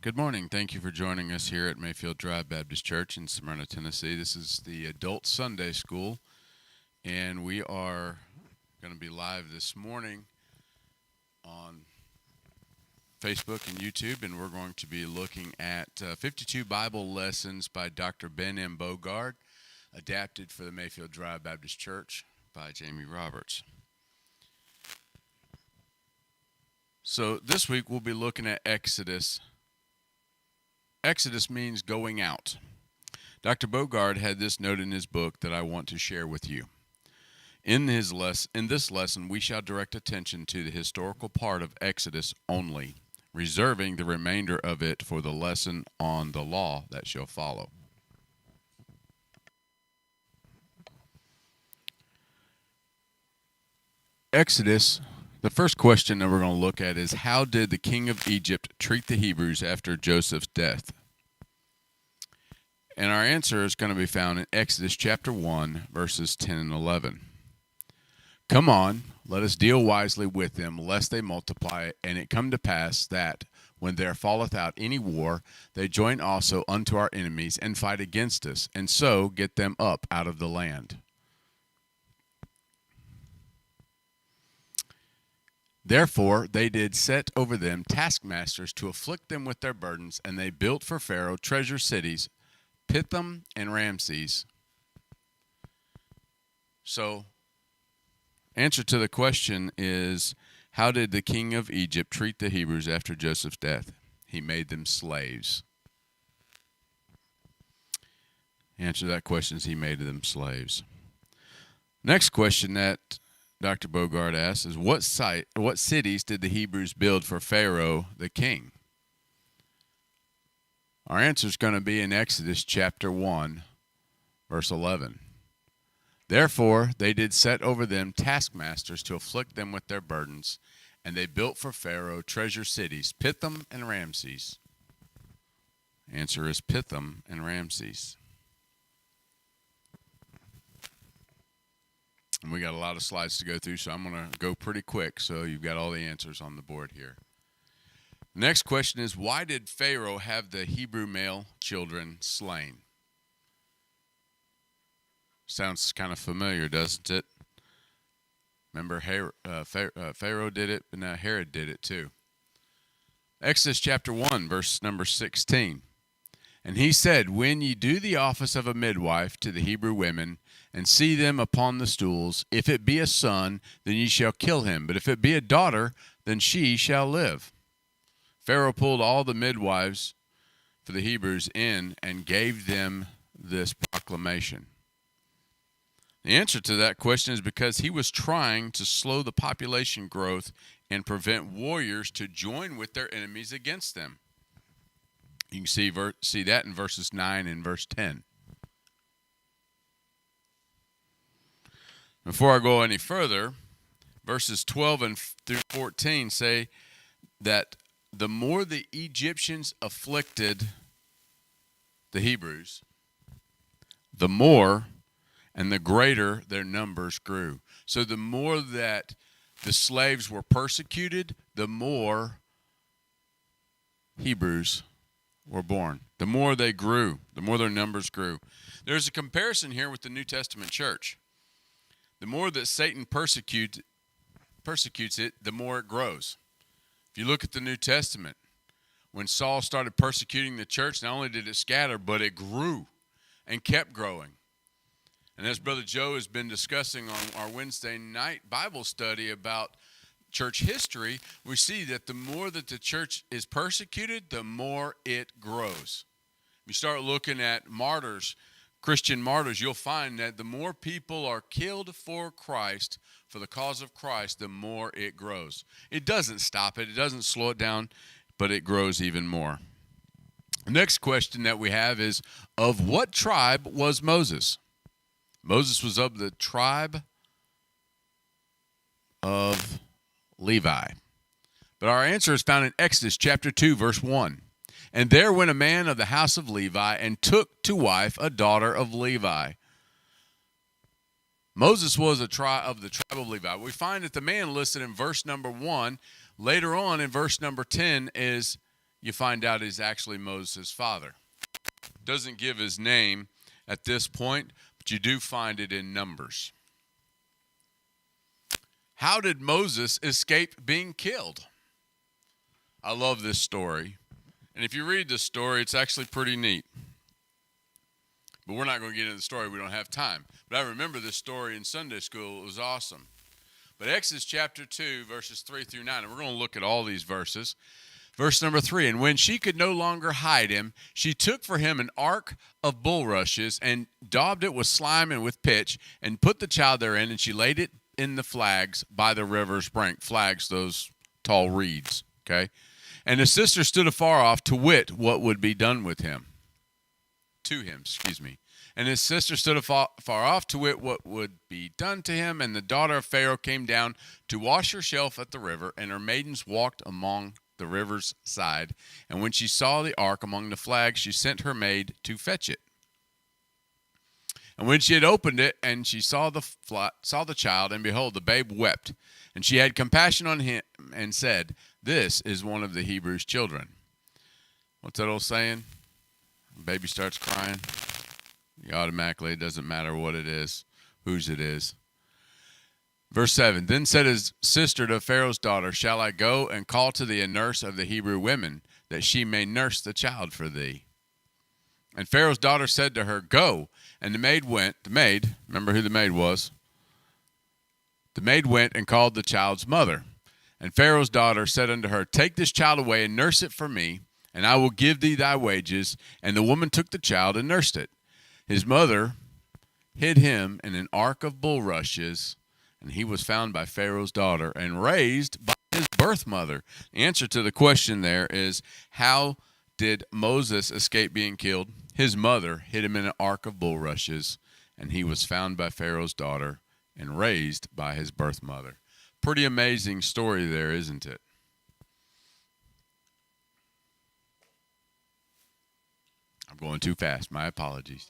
Good morning. Thank you for joining us here at Mayfield Drive Baptist Church in Smyrna, Tennessee. This is the Adult Sunday School, and we are going to be live this morning on Facebook and YouTube, and we're going to be looking at 52 Bible Lessons by Dr. Ben M. Bogard, adapted for the Mayfield Drive Baptist Church by Jamie Roberts. So this week we'll be looking at Exodus. Exodus means going out. Dr. Bogard had this note in his book that I want to share with you. In this lesson, we shall direct attention to the historical part of Exodus only, reserving the remainder of it for the lesson on the law that shall follow. Exodus, the first question that we're going to look at is, how did the king of Egypt treat the Hebrews after Joseph's death? And our answer is going to be found in Exodus chapter 1, verses 10 and 11. Come on, let us deal wisely with them, lest they multiply, and it come to pass that, when there falleth out any war, they join also unto our enemies, and fight against us, and so get them up out of the land. Therefore they did set over them taskmasters to afflict them with their burdens, and they built for Pharaoh treasure cities, Pithom and Ramses. So, answer to the question is, how did the king of Egypt treat the Hebrews after Joseph's death? He made them slaves. Answer to that question is, he made them slaves. Next question that Dr. Bogard asks is, what cities did the Hebrews build for Pharaoh the king? Our answer is going to be in Exodus chapter 1, verse 11. Therefore they did set over them taskmasters to afflict them with their burdens, and they built for Pharaoh treasure cities, Pithom and Ramses. Answer is Pithom and Ramses. And we got a lot of slides to go through, so I'm going to go pretty quick so you've got all the answers on the board here. Next question is, why did Pharaoh have the Hebrew male children slain? Sounds kind of familiar, doesn't it? Remember, Pharaoh did it, but now Herod did it too. Exodus chapter 1, verse number 16. And he said, when ye do the office of a midwife to the Hebrew women, and see them upon the stools, if it be a son, then ye shall kill him. But if it be a daughter, then she shall live. Pharaoh pulled all the midwives for the Hebrews in and gave them this proclamation. The answer to that question is because he was trying to slow the population growth and prevent warriors to join with their enemies against them. You can see that in verses 9 and verse 10. Before I go any further, verses 12 and through 14 say that the more the Egyptians afflicted the Hebrews, the more and the greater their numbers grew. So the more that the slaves were persecuted, the more Hebrews were born. The more they grew, the more their numbers grew. There's a comparison here with the New Testament church. The more that Satan persecutes it, the more it grows. If you look at the New Testament, when Saul started persecuting the church, not only did it scatter, but it grew and kept growing. And as Brother Joe has been discussing on our Wednesday night Bible study about church history, we see that the more that the church is persecuted, the more it grows. If you start looking at martyrs, Christian martyrs, you'll find that the more people are killed for Christ, for the cause of Christ, the more it grows. It doesn't stop it. It doesn't slow it down, but it grows even more. The next question that we have is, of what tribe was Moses? Moses was of the tribe of Levi. But our answer is found in Exodus chapter 2, verse 1. And there went a man of the house of Levi and took to wife a daughter of Levi. Moses was of the tribe of Levi. We find that the man listed in verse number 1, later on in verse number 10, is you find out he's actually Moses' father. Doesn't give his name at this point, but you do find it in Numbers. How did Moses escape being killed? I love this story. And if you read this story, it's actually pretty neat. But we're not going to get into the story. We don't have time. But I remember this story in Sunday school. It was awesome. But Exodus chapter 2, verses 3 through 9, and we're going to look at all these verses. Verse number 3, and when she could no longer hide him, she took for him an ark of bulrushes and daubed it with slime and with pitch and put the child therein, and she laid it in the flags by the river's brink. Flags, those tall reeds, okay? And his sister stood afar off to wit what would be done with him. To him, excuse me. And his sister stood afar off to wit what would be done to him. And the daughter of Pharaoh came down to wash herself at the river, and her maidens walked among the river's side. And when she saw the ark among the flags, she sent her maid to fetch it. And when she had opened it, and she saw the child, and behold, the babe wept. And she had compassion on him, and said, this is one of the Hebrews' children. What's that old saying? Baby starts crying. Automatically, it doesn't matter what it is, whose it is. Verse 7, then said his sister to Pharaoh's daughter, shall I go and call to thee a nurse of the Hebrew women, that she may nurse the child for thee? And Pharaoh's daughter said to her, go. And the maid went. The maid, remember who the maid was? The maid went and called the child's mother. And Pharaoh's daughter said unto her, take this child away and nurse it for me, and I will give thee thy wages. And the woman took the child and nursed it. His mother hid him in an ark of bulrushes, and he was found by Pharaoh's daughter and raised by his birth mother. The answer to the question there is, how did Moses escape being killed? His mother hid him in an ark of bulrushes, and he was found by Pharaoh's daughter and raised by his birth mother. Pretty amazing story there, isn't it? I'm going too fast. My apologies.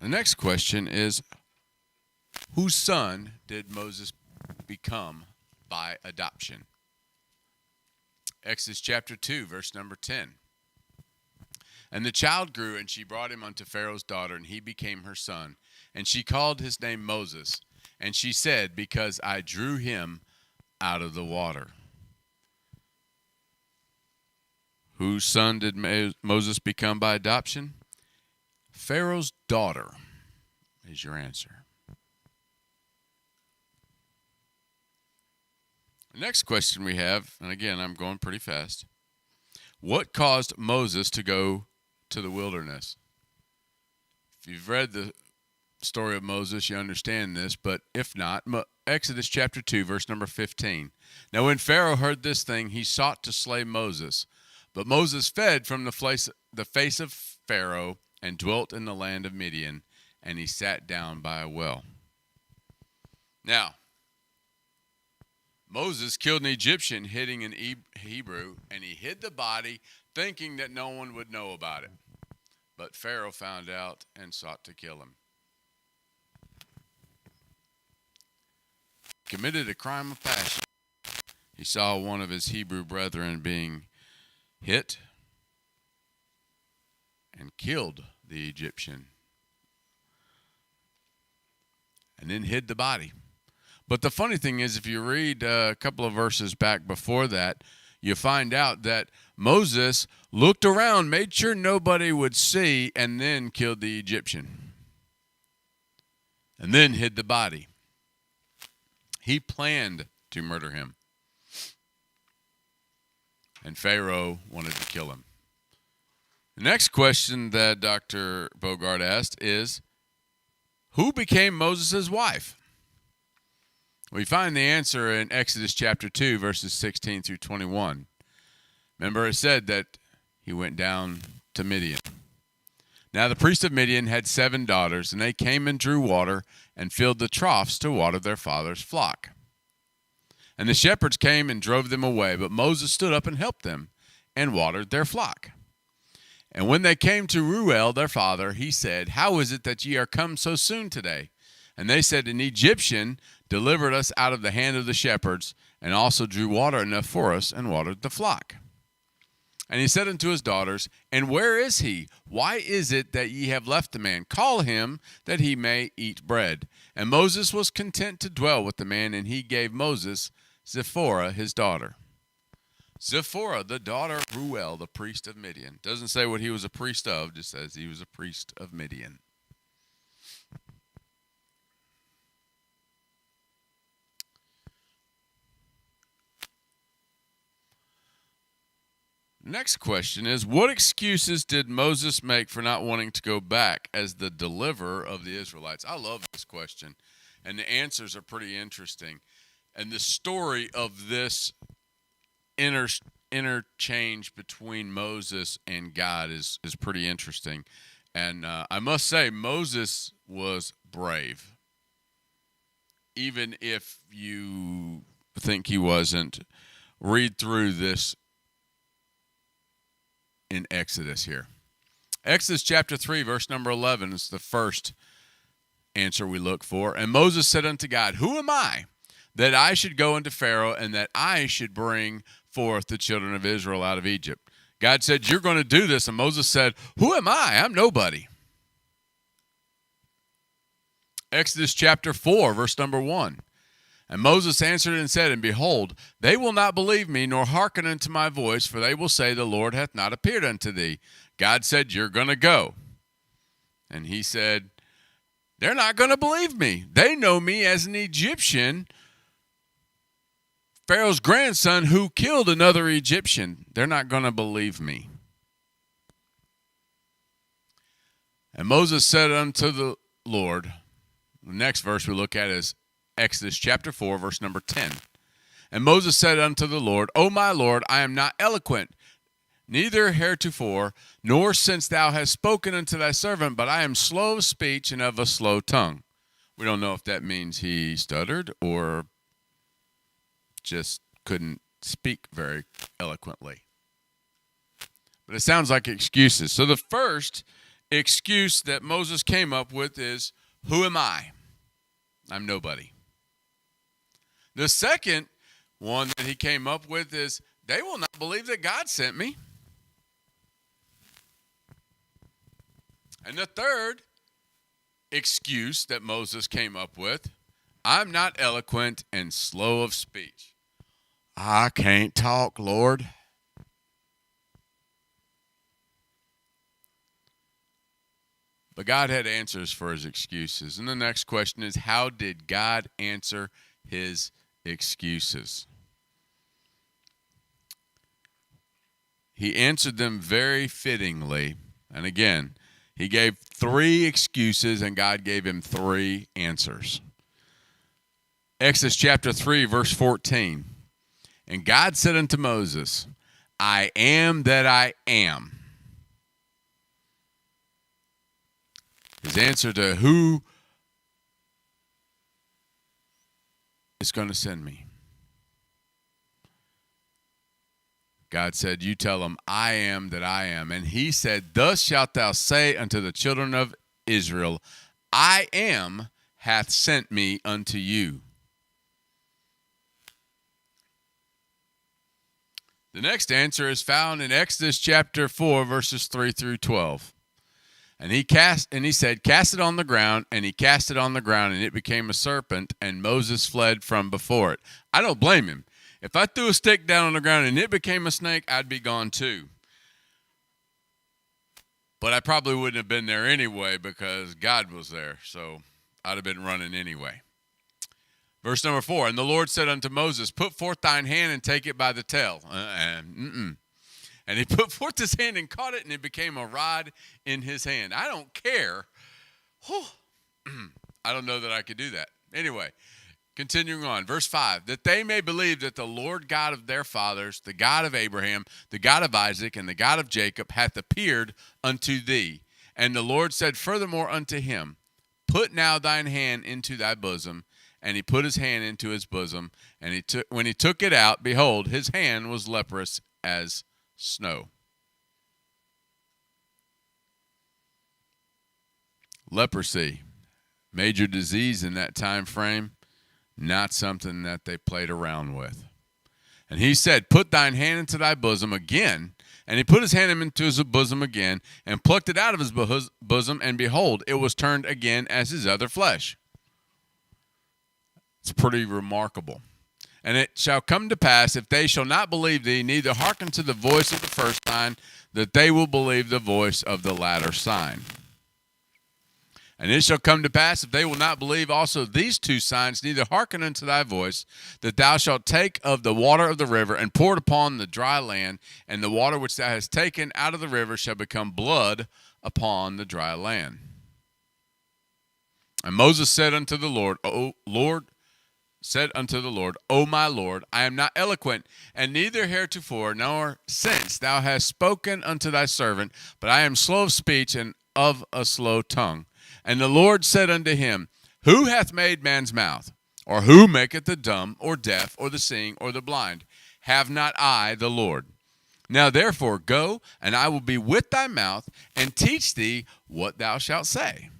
The next question is, whose son did Moses become by adoption? Exodus chapter 2, verse number 10. And the child grew, and she brought him unto Pharaoh's daughter, and he became her son. And she called his name Moses. And she said, because I drew him out of the water. Whose son did Moses become by adoption? Pharaoh's daughter is your answer. The next question we have, and again, I'm going pretty fast. What caused Moses to go to the wilderness? If you've read the story of Moses, you understand this, but if not, Exodus chapter 2, verse number 15. Now when Pharaoh heard this thing, he sought to slay Moses. But Moses fled from the face of Pharaoh and dwelt in the land of Midian, and he sat down by a well. Now, Moses killed an Egyptian hitting an Hebrew, and he hid the body, thinking that no one would know about it. But Pharaoh found out and sought to kill him. He committed a crime of passion. He saw one of his Hebrew brethren being hit and killed the Egyptian, and then hid the body. But the funny thing is, if you read a couple of verses back before that, you find out that Moses looked around, made sure nobody would see, and then killed the Egyptian. And then hid the body. He planned to murder him. And Pharaoh wanted to kill him. The next question that Dr. Bogart asked is, who became Moses' wife? We find the answer in Exodus chapter 2, verses 16 through 21. Remember, it said that he went down to Midian. Now the priest of Midian had 7 daughters, and they came and drew water and filled the troughs to water their father's flock. And the shepherds came and drove them away, but Moses stood up and helped them and watered their flock. And when they came to Reuel, their father, he said, How is it that ye are come so soon today? And they said, An Egyptian delivered us out of the hand of the shepherds, and also drew water enough for us, and watered the flock. And he said unto his daughters, And where is he? Why is it that ye have left the man? Call him, that he may eat bread. And Moses was content to dwell with the man, and he gave Moses Zipporah his daughter. Zipporah, the daughter of Reuel, the priest of Midian. Doesn't say what he was a priest of, just says he was a priest of Midian. Next question is, what excuses did Moses make for not wanting to go back as the deliverer of the Israelites? I love this question, and the answers are pretty interesting. And the story of this interchange between Moses and God is pretty interesting. And I must say, Moses was brave. Even if you think he wasn't, read through this in Exodus here. Exodus chapter 3, verse number 11 is the first answer we look for. And Moses said unto God, Who am I, that I should go unto Pharaoh, and that I should bring forth the children of Israel out of Egypt? God said, You're going to do this. And Moses said, Who am I? I'm nobody. Exodus chapter 4, verse number 1. And Moses answered and said, And behold, they will not believe me, nor hearken unto my voice, for they will say, The Lord hath not appeared unto thee. God said, You're going to go. And he said, They're not going to believe me. They know me as an Egyptian, Pharaoh's grandson, who killed another Egyptian. They're not going to believe me. And Moses said unto the Lord, the next verse we look at is Exodus chapter 4, verse number 10. And Moses said unto the Lord, O my Lord, I am not eloquent, neither heretofore, nor since thou hast spoken unto thy servant, but I am slow of speech and of a slow tongue. We don't know if that means he stuttered or just couldn't speak very eloquently. But it sounds like excuses. So the first excuse that Moses came up with is, Who am I? I'm nobody. The second one that he came up with is, They will not believe that God sent me. And the third excuse that Moses came up with, I'm not eloquent and slow of speech. I can't talk, Lord. But God had answers for his excuses. And the next question is, how did God answer his excuses? He answered them very fittingly. And again, he gave 3 excuses, and God gave him 3 answers. Exodus chapter 3, verse 14. And God said unto Moses, I am that I am. His answer to who is going to send me. God said, You tell him, I am that I am. And he said, Thus shalt thou say unto the children of Israel, I am hath sent me unto you. The next answer is found in Exodus chapter 4, verses 3 through 12. And he said, Cast it on the ground, and he cast it on the ground, and it became a serpent, and Moses fled from before it. I don't blame him. If I threw a stick down on the ground and it became a snake, I'd be gone too. But I probably wouldn't have been there anyway because God was there, so I'd have been running anyway. Verse number 4, And the Lord said unto Moses, Put forth thine hand and take it by the tail. And he put forth his hand and caught it, and it became a rod in his hand. I don't care. I don't know that I could do that. Anyway, continuing on. Verse 5, That they may believe that the Lord God of their fathers, the God of Abraham, the God of Isaac, and the God of Jacob, hath appeared unto thee. And the Lord said furthermore unto him, Put now thine hand into thy bosom. And he put his hand into his bosom, and when he took it out, behold, his hand was leprous as snow. Leprosy, major disease in that time frame, not something that they played around with. And he said, put thine hand into thy bosom again. And he put his hand into his bosom again and plucked it out of his bosom, and behold, it was turned again as his other flesh. It's pretty remarkable. And it shall come to pass, if they shall not believe thee, neither hearken to the voice of the first sign, that they will believe the voice of the latter sign. And it shall come to pass, if they will not believe also these two signs, neither hearken unto thy voice, that thou shalt take of the water of the river, and pour it upon the dry land, and the water which thou hast taken out of the river shall become blood upon the dry land. And Moses said unto the Lord, O my Lord, I am not eloquent, and neither heretofore nor since thou hast spoken unto thy servant, but I am slow of speech and of a slow tongue. And the Lord said unto him, who hath made man's mouth? Or who maketh the dumb, or deaf, or the seeing, or the blind? Have not I the Lord? Now therefore go, and I will be with thy mouth, and teach thee what thou shalt say.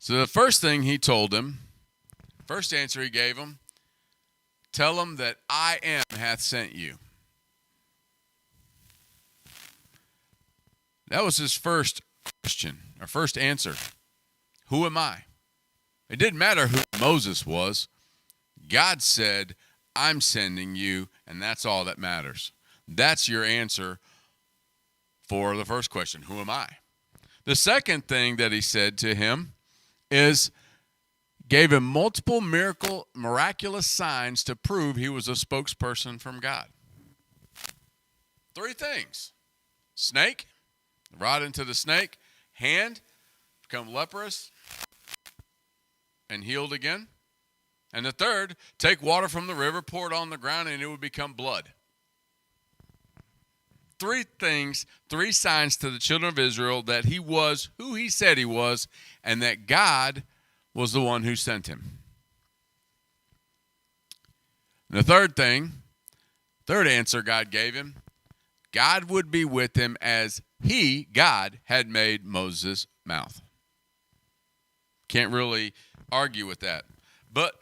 So the first thing he told him, first answer he gave him, tell him that I am hath sent you. That was his first question, or first answer. Who am I? It didn't matter who Moses was. God said, I'm sending you, and that's all that matters. That's your answer for the first question, who am I? The second thing that he said to him is, gave him multiple miraculous signs to prove he was a spokesperson from God. 3 things. Snake, rod into the snake, hand, become leprous, and healed again. And the third, take water from the river, pour it on the ground, and it would become blood. 3 things, 3 signs to the children of Israel that he was who he said he was, and that God was the one who sent him. And the third answer God gave him, God would be with him as he, God, had made Moses' mouth. Can't really argue with that. But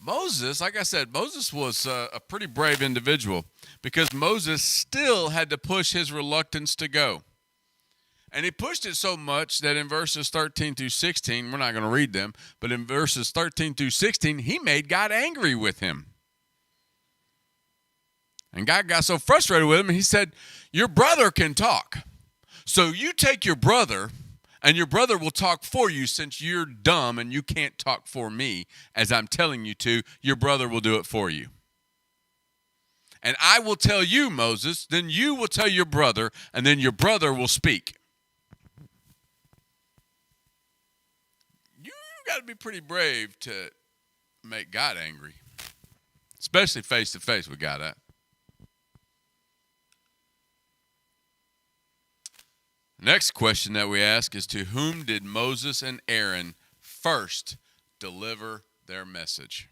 Moses, like I said, Moses was a pretty brave individual, because Moses still had to push his reluctance to go. And he pushed it so much that in verses 13 through 16, we're not going to read them, but in verses 13 through 16, he made God angry with him. And God got so frustrated with him, and he said, your brother can talk. So you take your brother, and your brother will talk for you, since you're dumb and you can't talk for me as I'm telling you to. Your brother will do it for you. And I will tell you, Moses, then you will tell your brother, and then your brother will speak. You got to be pretty brave to make God angry, especially face to face with God. Next question that we ask is, to whom did Moses and Aaron first deliver their message?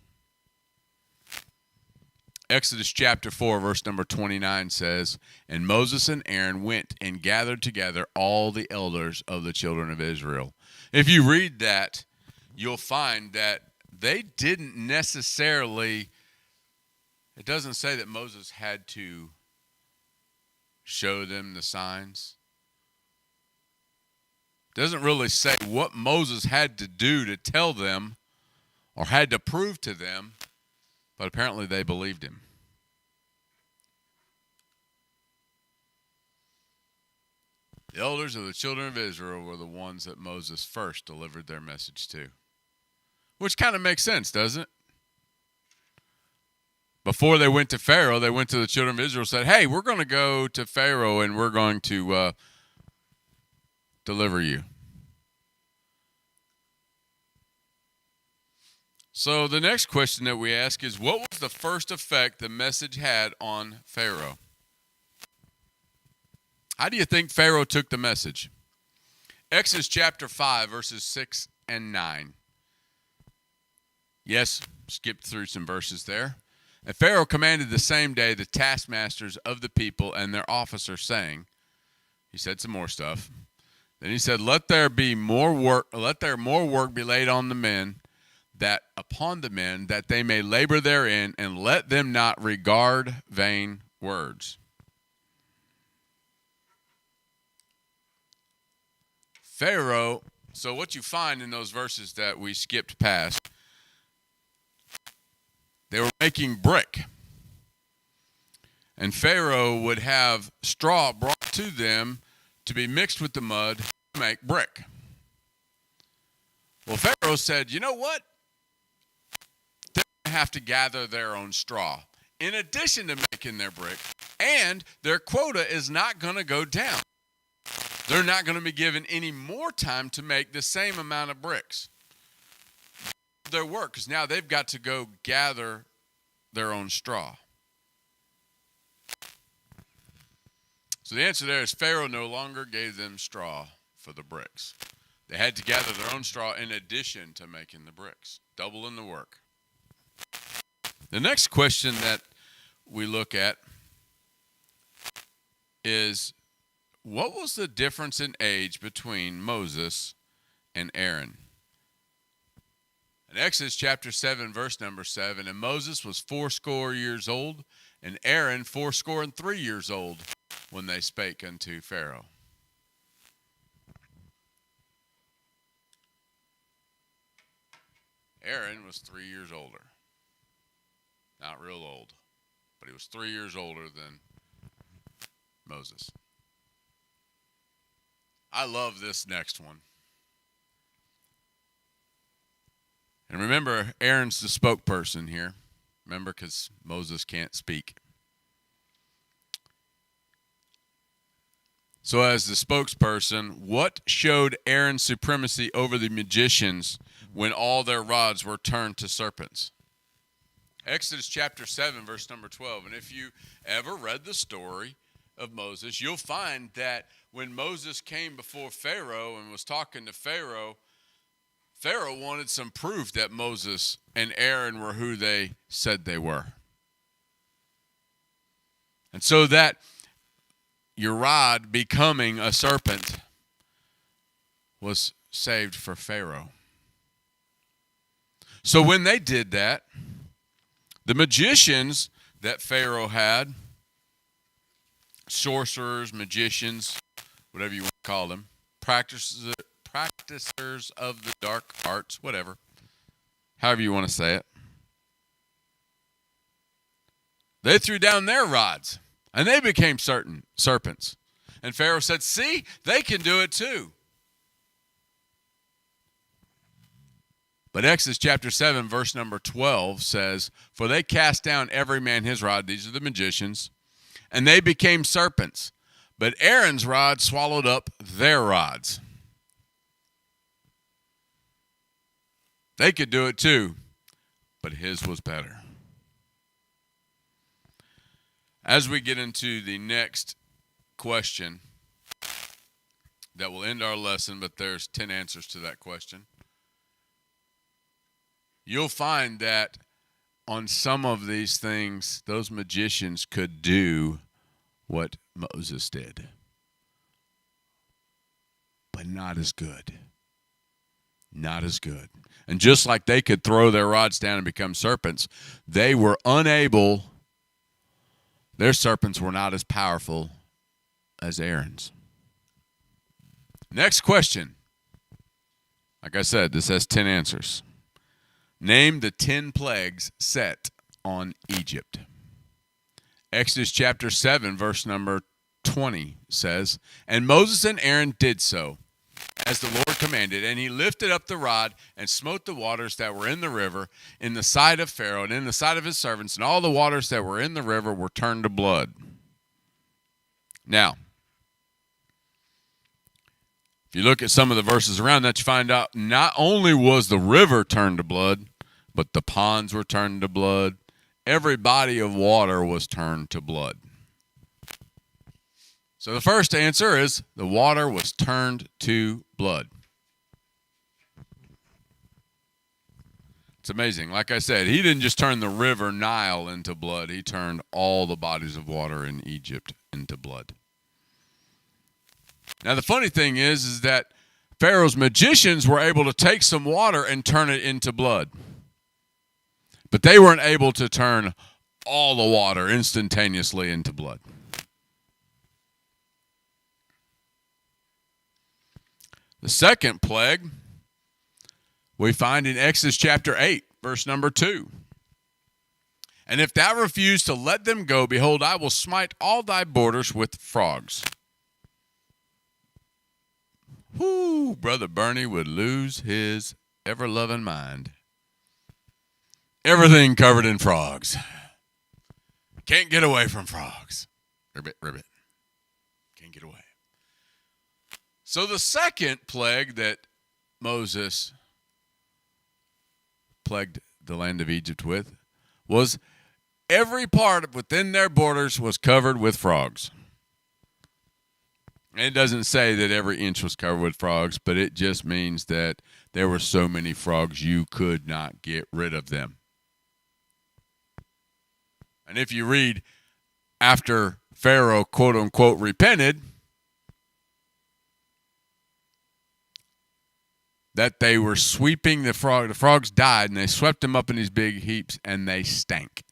Exodus chapter 4, verse number 29 says, and Moses and Aaron went and gathered together all the elders of the children of Israel. If you read that, you'll find that they didn't necessarily, it doesn't say that Moses had to show them the signs. Doesn't really say what Moses had to do to tell them or had to prove to them, but apparently they believed him. The elders of the children of Israel were the ones that Moses first delivered their message to, which kind of makes sense, doesn't it? Before they went to Pharaoh, they went to the children of Israel and said, hey, we're going to go to Pharaoh and we're going to deliver you. So the next question that we ask is, what was the first effect the message had on Pharaoh? How do you think Pharaoh took the message? Exodus chapter 5, verses 6 and 9. Yes, skipped through some verses there. And Pharaoh commanded the same day the taskmasters of the people and their officers, saying, He said some more stuff. Then he said, let there more work be laid on the men, that upon the men, that they may labor therein, and let them not regard vain words. Pharaoh, so what you find in those verses that we skipped past, they were making brick. And Pharaoh would have straw brought to them to be mixed with the mud to make brick. Well, Pharaoh said, you know what? They're going to have to gather their own straw in addition to making their brick, and their quota is not going to go down. They're not going to be given any more time to make the same amount of bricks. Their work, because now they've got to go gather their own straw. So the answer there is Pharaoh no longer gave them straw for the bricks. They had to gather their own straw in addition to making the bricks, doubling the work. The next question that we look at is, what was the difference in age between Moses and Aaron? In Exodus chapter 7, verse number 7, and Moses was 80 years old, and Aaron 83 years old, when they spake unto Pharaoh. Aaron was 3 years older. Not real old, but he was 3 years older than Moses. I love this next one. And remember, Aaron's the spokesperson here. Remember, because Moses can't speak. So as the spokesperson, what showed Aaron's supremacy over the magicians when all their rods were turned to serpents? Exodus chapter 7, verse number 12. And if you ever read the story of Moses, you'll find that when Moses came before Pharaoh and was talking to Pharaoh, Pharaoh wanted some proof that Moses and Aaron were who they said they were. And so that your rod becoming a serpent was saved for Pharaoh. So when they did that, the magicians that Pharaoh had, sorcerers, magicians, whatever you want to call them, practicers of the dark arts, whatever, however you want to say it, they threw down their rods, and they became certain serpents. And Pharaoh said, see, they can do it too. But Exodus chapter 7, verse number 12 says, for they cast down every man his rod, these are the magicians, and they became serpents. But Aaron's rod swallowed up their rods. They could do it too, but his was better. As we get into the next question that will end our lesson, but there's 10 answers to that question, you'll find that on some of these things, those magicians could do what Moses did, but not as good. Not as good. And just like they could throw their rods down and become serpents, they were unable, their serpents were not as powerful as Aaron's. Next question. Like I said, this has 10 answers. Name the 10 plagues set on Egypt. Exodus chapter 7, verse number 20 says, and Moses and Aaron did so, as the Lord commanded, and he lifted up the rod and smote the waters that were in the river in the sight of Pharaoh and in the sight of his servants, and all the waters that were in the river were turned to blood. Now, if you look at some of the verses around that, you find out not only was the river turned to blood, but the ponds were turned to blood. Every body of water was turned to blood. So the first answer is the water was turned to blood. It's amazing. Like I said, he didn't just turn the river Nile into blood. He turned all the bodies of water in Egypt into blood. Now, the funny thing is that Pharaoh's magicians were able to take some water and turn it into blood. But they weren't able to turn all the water instantaneously into blood. The second plague we find in Exodus chapter 8, verse number 2. And if thou refuse to let them go, behold, I will smite all thy borders with frogs. Whoo, Brother Bernie would lose his ever-loving mind. Everything covered in frogs. Can't get away from frogs. Ribbit, ribbit. Can't get away. So the second plague that Moses plagued the land of Egypt with was every part within their borders was covered with frogs. And it doesn't say that every inch was covered with frogs, but it just means that there were so many frogs you could not get rid of them. And if you read after Pharaoh, quote unquote, repented, that they were sweeping the frogs died, and they swept them up in these big heaps, and they stank.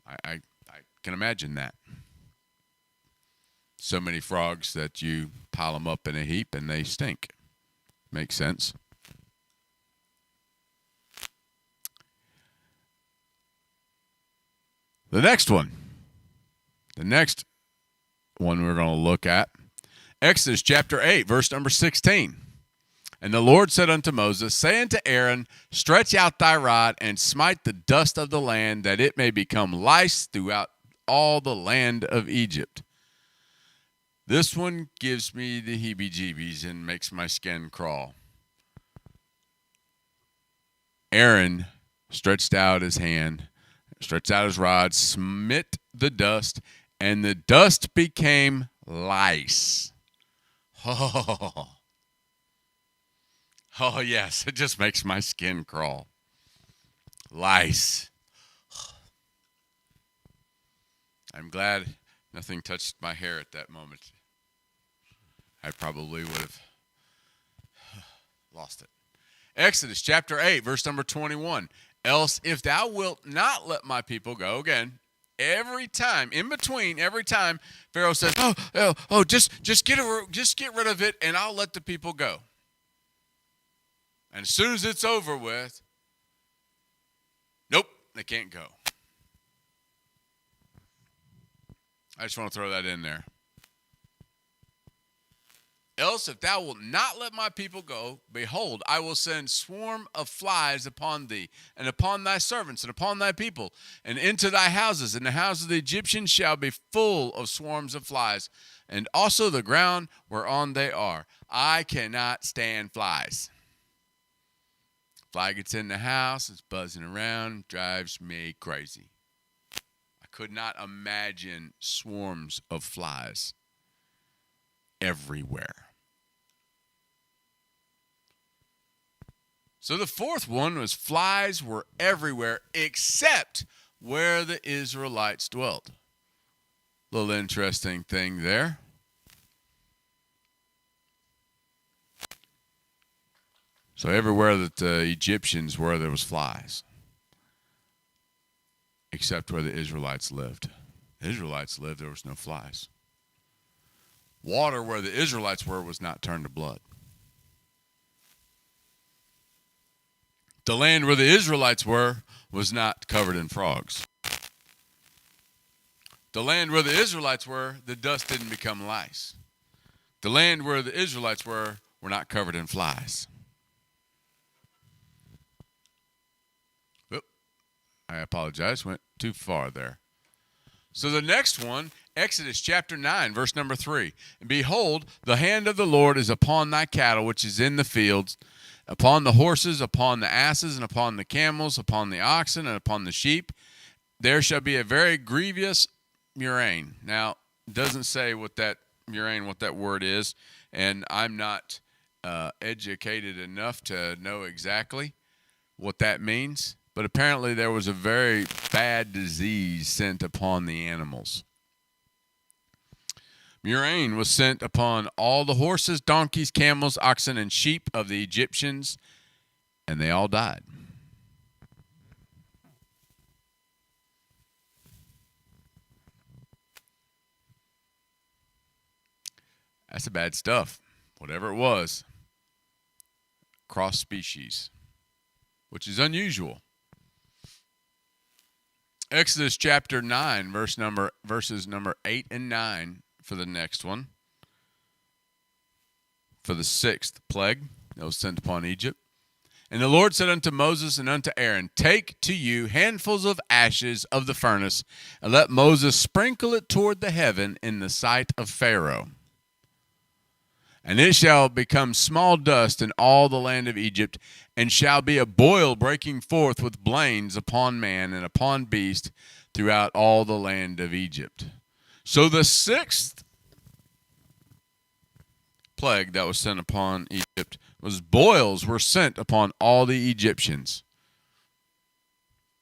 I can imagine that. So many frogs that you pile them up in a heap, and they stink. Makes sense. The next one we're going to look at, Exodus chapter 8, verse number 16. And the Lord said unto Moses, say unto Aaron, stretch out thy rod and smite the dust of the land, that it may become lice throughout all the land of Egypt. This one gives me the heebie-jeebies and makes my skin crawl. Aaron stretched out his hand, stretched out his rod, smit the dust, and the dust became lice. Oh, yes, it just makes my skin crawl. Lice. I'm glad nothing touched my hair at that moment. I probably would have lost it. Exodus chapter 8, verse number 21. Else, if thou wilt not let my people go, again, every time, in between, every time, Pharaoh says, just get rid of it, and I'll let the people go. And as soon as it's over with, nope, they can't go. I just want to throw that in there. Else, if thou wilt not let my people go, behold, I will send swarm of flies upon thee, and upon thy servants, and upon thy people, and into thy houses, and the houses of the Egyptians shall be full of swarms of flies, and also the ground whereon they are. I cannot stand flies. Fly gets in the house, it's buzzing around, drives me crazy. I could not imagine swarms of flies everywhere. So the fourth one was flies were everywhere except where the Israelites dwelt. Little interesting thing there. So everywhere that the Egyptians were, there was flies. Except where the Israelites lived. The Israelites lived, there was no flies. Water where the Israelites were was not turned to blood. The land where the Israelites were was not covered in frogs. The land where the Israelites were, the dust didn't become lice. The land where the Israelites were not covered in flies. Oop, I apologize, went too far there. So the next one, Exodus chapter 9, verse number 3. And behold, the hand of the Lord is upon thy cattle, which is in the fields, upon the horses, upon the asses, and upon the camels, upon the oxen, and upon the sheep. There shall be a very grievous murrain. Now, it doesn't say what that murrain, what that word is, and I'm not educated enough to know exactly what that means. But apparently there was a very bad disease sent upon the animals. Murrain was sent upon all the horses, donkeys, camels, oxen, and sheep of the Egyptians, and they all died. That's the bad stuff. Whatever it was, cross species, which is unusual. Exodus chapter 9, verses number 8 and 9 for the next one. For the sixth plague that was sent upon Egypt. And the Lord said unto Moses and unto Aaron, take to you handfuls of ashes of the furnace, and let Moses sprinkle it toward the heaven in the sight of Pharaoh. And it shall become small dust in all the land of Egypt, and shall be a boil breaking forth with blains upon man and upon beast throughout all the land of Egypt. So the sixth plague that was sent upon Egypt was boils were sent upon all the Egyptians.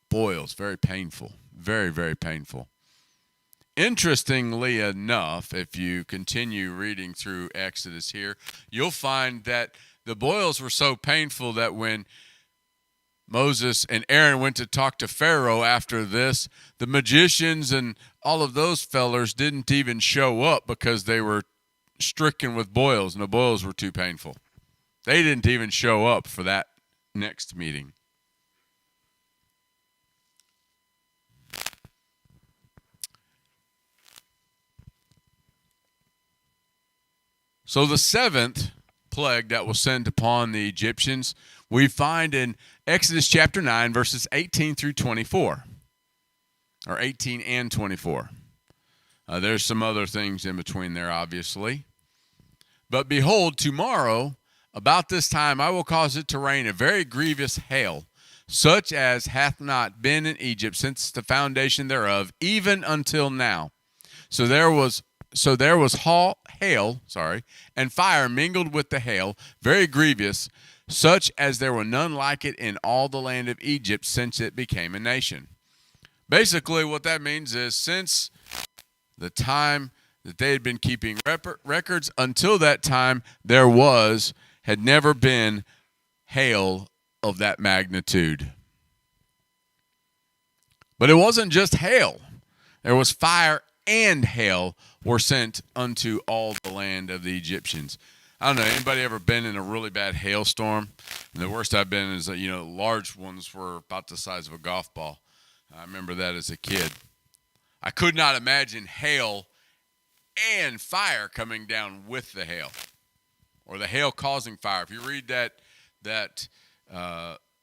Boils, very painful, very, very painful. Interestingly enough, if you continue reading through Exodus here, you'll find that the boils were so painful that when Moses and Aaron went to talk to Pharaoh after this, the magicians and all of those fellers didn't even show up because they were stricken with boils, and the boils were too painful. They didn't even show up for that next meeting. So the seventh plague that was sent upon the Egyptians, we find in Exodus chapter 9, verses 18 through 24, or 18 and 24. There's some other things in between there, obviously. But behold, tomorrow, about this time, I will cause it to rain a very grievous hail, such as hath not been in Egypt since the foundation thereof, even until now. So there was hail, and fire mingled with the hail, very grievous, such as there were none like it in all the land of Egypt since it became a nation. Basically, what that means is since the time that they had been keeping records, until that time, had never been hail of that magnitude. But it wasn't just hail. There was fire and hail were sent unto all the land of the Egyptians. I don't know, anybody ever been in a really bad hailstorm? And the worst I've been is, large ones were about the size of a golf ball. I remember that as a kid. I could not imagine hail and fire coming down with the hail, or the hail causing fire. If you read that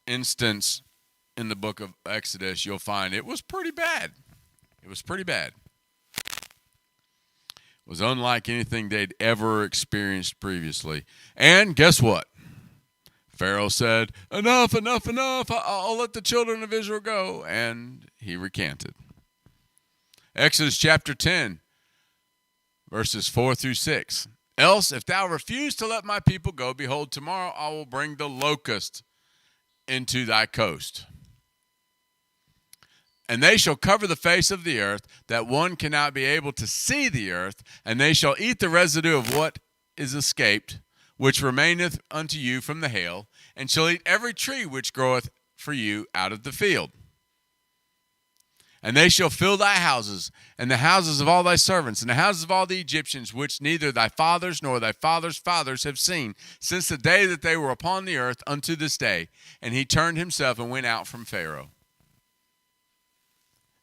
instance in the book of Exodus, you'll find it was pretty bad. It was pretty bad. It was unlike anything they'd ever experienced previously. And guess what? Pharaoh said, enough, enough, enough. I'll let the children of Israel go. And he recanted. Exodus chapter 10, verses 4 through 6. Else, if thou refuse to let my people go, behold, tomorrow I will bring the locust into thy coast. And they shall cover the face of the earth, that one cannot be able to see the earth, and they shall eat the residue of what is escaped, which remaineth unto you from the hail, and shall eat every tree which groweth for you out of the field. And they shall fill thy houses, and the houses of all thy servants, and the houses of all the Egyptians, which neither thy fathers nor thy fathers' fathers have seen, since the day that they were upon the earth unto this day. And he turned himself and went out from Pharaoh.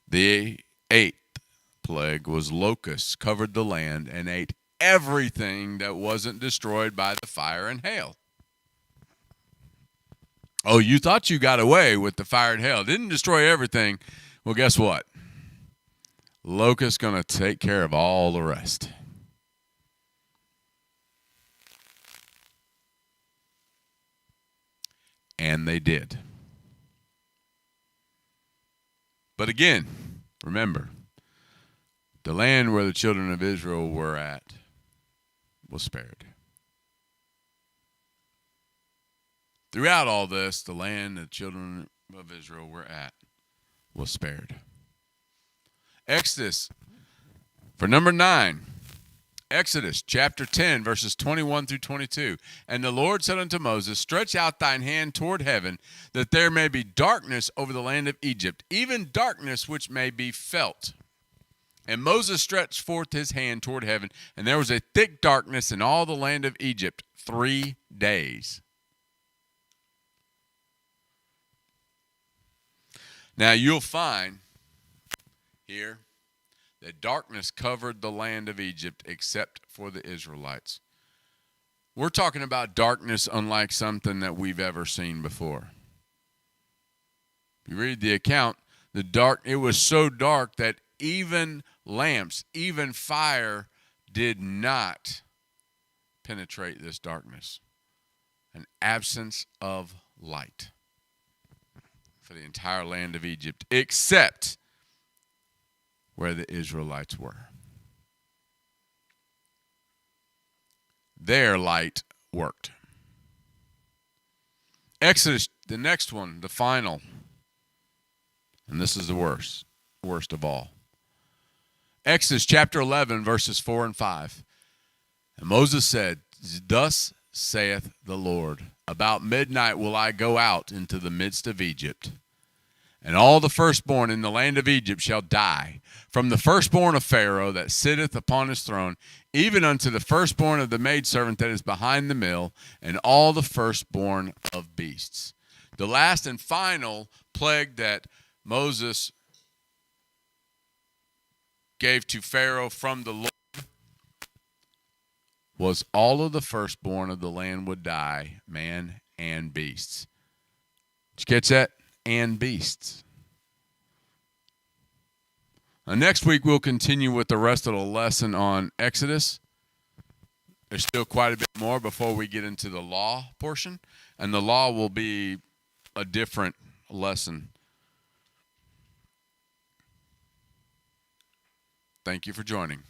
The eighth plague was locusts, covered the land, and ate everything that wasn't destroyed by the fire and hail. Oh, you thought you got away with the fire and hail. Didn't destroy everything. Well, guess what? Locust's going to take care of all the rest. And they did. But again, remember, the land where the children of Israel were at was spared. Throughout all this, the land the children of Israel were at was spared. Exodus, for number 9, Exodus chapter 10, verses 21 through 22. And the Lord said unto Moses, stretch out thine hand toward heaven, that there may be darkness over the land of Egypt, even darkness which may be felt. And Moses stretched forth his hand toward heaven, and there was a thick darkness in all the land of Egypt 3 days. Now you'll find here that darkness covered the land of Egypt except for the Israelites. We're talking about darkness unlike something that we've ever seen before. You read the account, it was so dark that even lamps, even fire did not penetrate this darkness. An absence of light for the entire land of Egypt, except where the Israelites were. Their light worked. Exodus, the next one, the final, and this is the worst of all. Exodus chapter 11, verses 4 and 5. And Moses said, thus saith the Lord, about midnight will I go out into the midst of Egypt, and all the firstborn in the land of Egypt shall die, from the firstborn of Pharaoh that sitteth upon his throne, even unto the firstborn of the maidservant that is behind the mill, and all the firstborn of beasts. The last and final plague that Moses gave to Pharaoh from the Lord was all of the firstborn of the land would die, man and beasts. Did you catch that? And beasts. Next week, we'll continue with the rest of the lesson on Exodus. There's still quite a bit more before we get into the law portion, and the law will be a different lesson. Thank you for joining.